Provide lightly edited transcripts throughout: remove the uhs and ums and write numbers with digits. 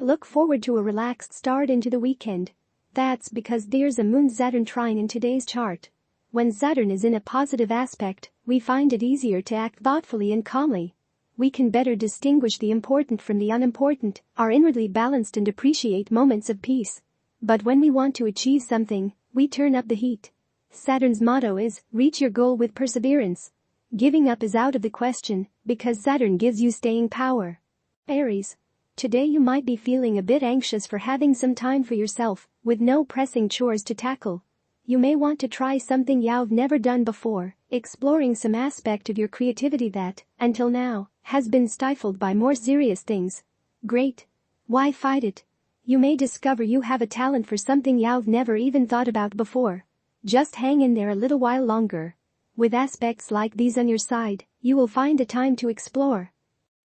Look forward to a relaxed start into the weekend. That's because there's a Moon-Saturn trine in today's chart. When Saturn is in a positive aspect, we find it easier to act thoughtfully and calmly. We can better distinguish the important from the unimportant, are inwardly balanced and appreciate moments of peace. But when we want to achieve something, we turn up the heat. Saturn's motto is, reach your goal with perseverance. Giving up is out of the question, because Saturn gives you staying power. Aries. Today you might be feeling a bit anxious for having some time for yourself, with no pressing chores to tackle. You may want to try something you've never done before, exploring some aspect of your creativity that, until now, has been stifled by more serious things. Great. Why fight it? You may discover you have a talent for something you've never even thought about before. Just hang in there a little while longer. With aspects like these on your side, you will find a time to explore.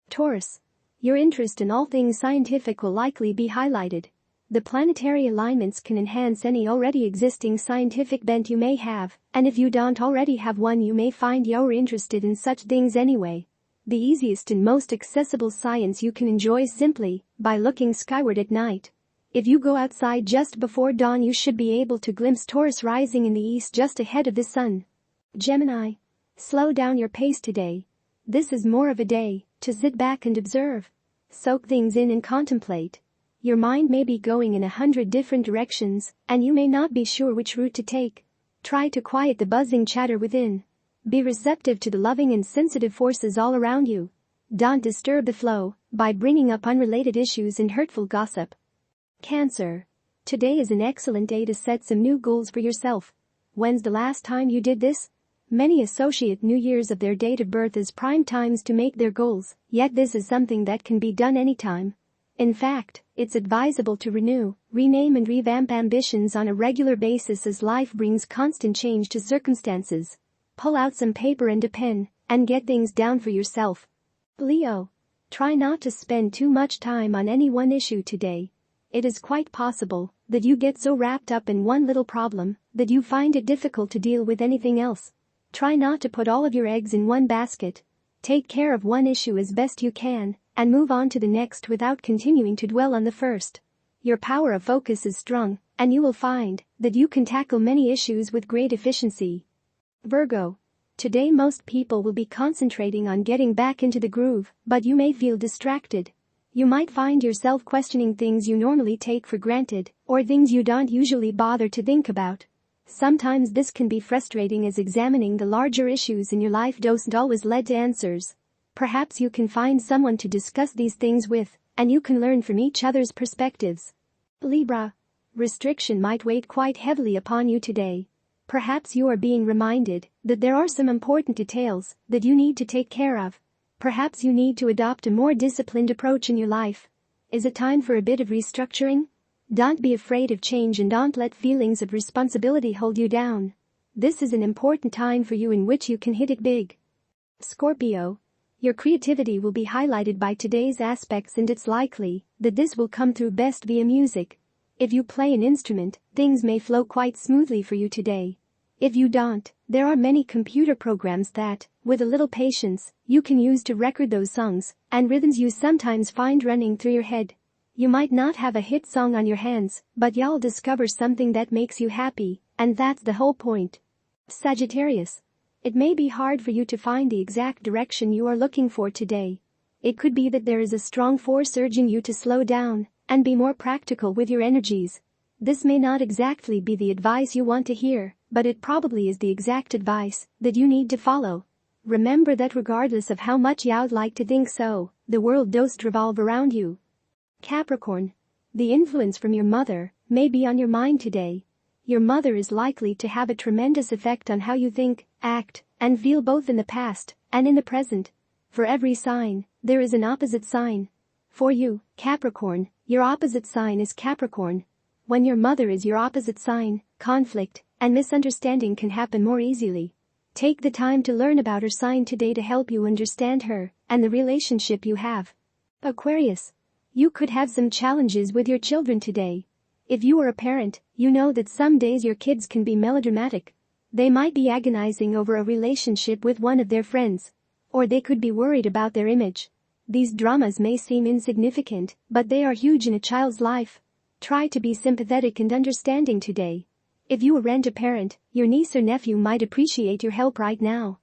Taurus. Your interest in all things scientific will likely be highlighted. The planetary alignments can enhance any already existing scientific bent you may have, and if you don't already have one, you may find you're interested in such things anyway. The easiest and most accessible science you can enjoy simply by looking skyward at night. If you go outside just before dawn, you should be able to glimpse Taurus rising in the east just ahead of the sun. Gemini. Slow down your pace today. This is more of a day to sit back and observe. Soak things in and contemplate. Your mind may be going in 100 different directions, and you may not be sure which route to take. Try to quiet the buzzing chatter within. Be receptive to the loving and sensitive forces all around you. Don't disturb the flow by bringing up unrelated issues and hurtful gossip. Cancer. Today is an excellent day to set some new goals for yourself. When's the last time you did this? Many associate New Year's of their date of birth as prime times to make their goals, yet this is something that can be done anytime. In fact, it's advisable to renew, rename and revamp ambitions on a regular basis as life brings constant change to circumstances. Pull out some paper and a pen, and get things down for yourself. Leo. Try not to spend too much time on any one issue today. It is quite possible that you get so wrapped up in one little problem that you find it difficult to deal with anything else. Try not to put all of your eggs in one basket. Take care of one issue as best you can, and move on to the next without continuing to dwell on the first. Your power of focus is strong, and you will find that you can tackle many issues with great efficiency. Virgo. Today most people will be concentrating on getting back into the groove, but you may feel distracted. You might find yourself questioning things you normally take for granted, or things you don't usually bother to think about. Sometimes this can be frustrating as examining the larger issues in your life doesn't always lead to answers. Perhaps you can find someone to discuss these things with, and you can learn from each other's perspectives. Libra. Restriction might weigh quite heavily upon you today. Perhaps you are being reminded that there are some important details that you need to take care of. Perhaps you need to adopt a more disciplined approach in your life. Is it time for a bit of restructuring? Don't be afraid of change and don't let feelings of responsibility hold you down. This is an important time for you in which you can hit it big. Scorpio. Your creativity will be highlighted by today's aspects, and it's likely that this will come through best via music. If you play an instrument, things may flow quite smoothly for you today. If you don't, there are many computer programs that, with a little patience, you can use to record those songs and rhythms you sometimes find running through your head. You might not have a hit song on your hands, but you'll discover something that makes you happy, and that's the whole point. Sagittarius. It may be hard for you to find the exact direction you are looking for today. It could be that there is a strong force urging you to slow down and be more practical with your energies. This may not exactly be the advice you want to hear, but it probably is the exact advice that you need to follow. Remember that regardless of how much you'd like to think so, the world does revolve around you. Capricorn. The influence from your mother may be on your mind today. Your mother is likely to have a tremendous effect on how you think, act, and feel both in the past and in the present. For every sign, there is an opposite sign. For you, Capricorn, your opposite sign is Capricorn. When your mother is your opposite sign, conflict and misunderstanding can happen more easily. Take the time to learn about her sign today to help you understand her and the relationship you have. Aquarius. You could have some challenges with your children today. If you are a parent, you know that some days your kids can be melodramatic. They might be agonizing over a relationship with one of their friends. Or they could be worried about their image. These dramas may seem insignificant, but they are huge in a child's life. Try to be sympathetic and understanding today. If you aren't a parent, your niece or nephew might appreciate your help right now.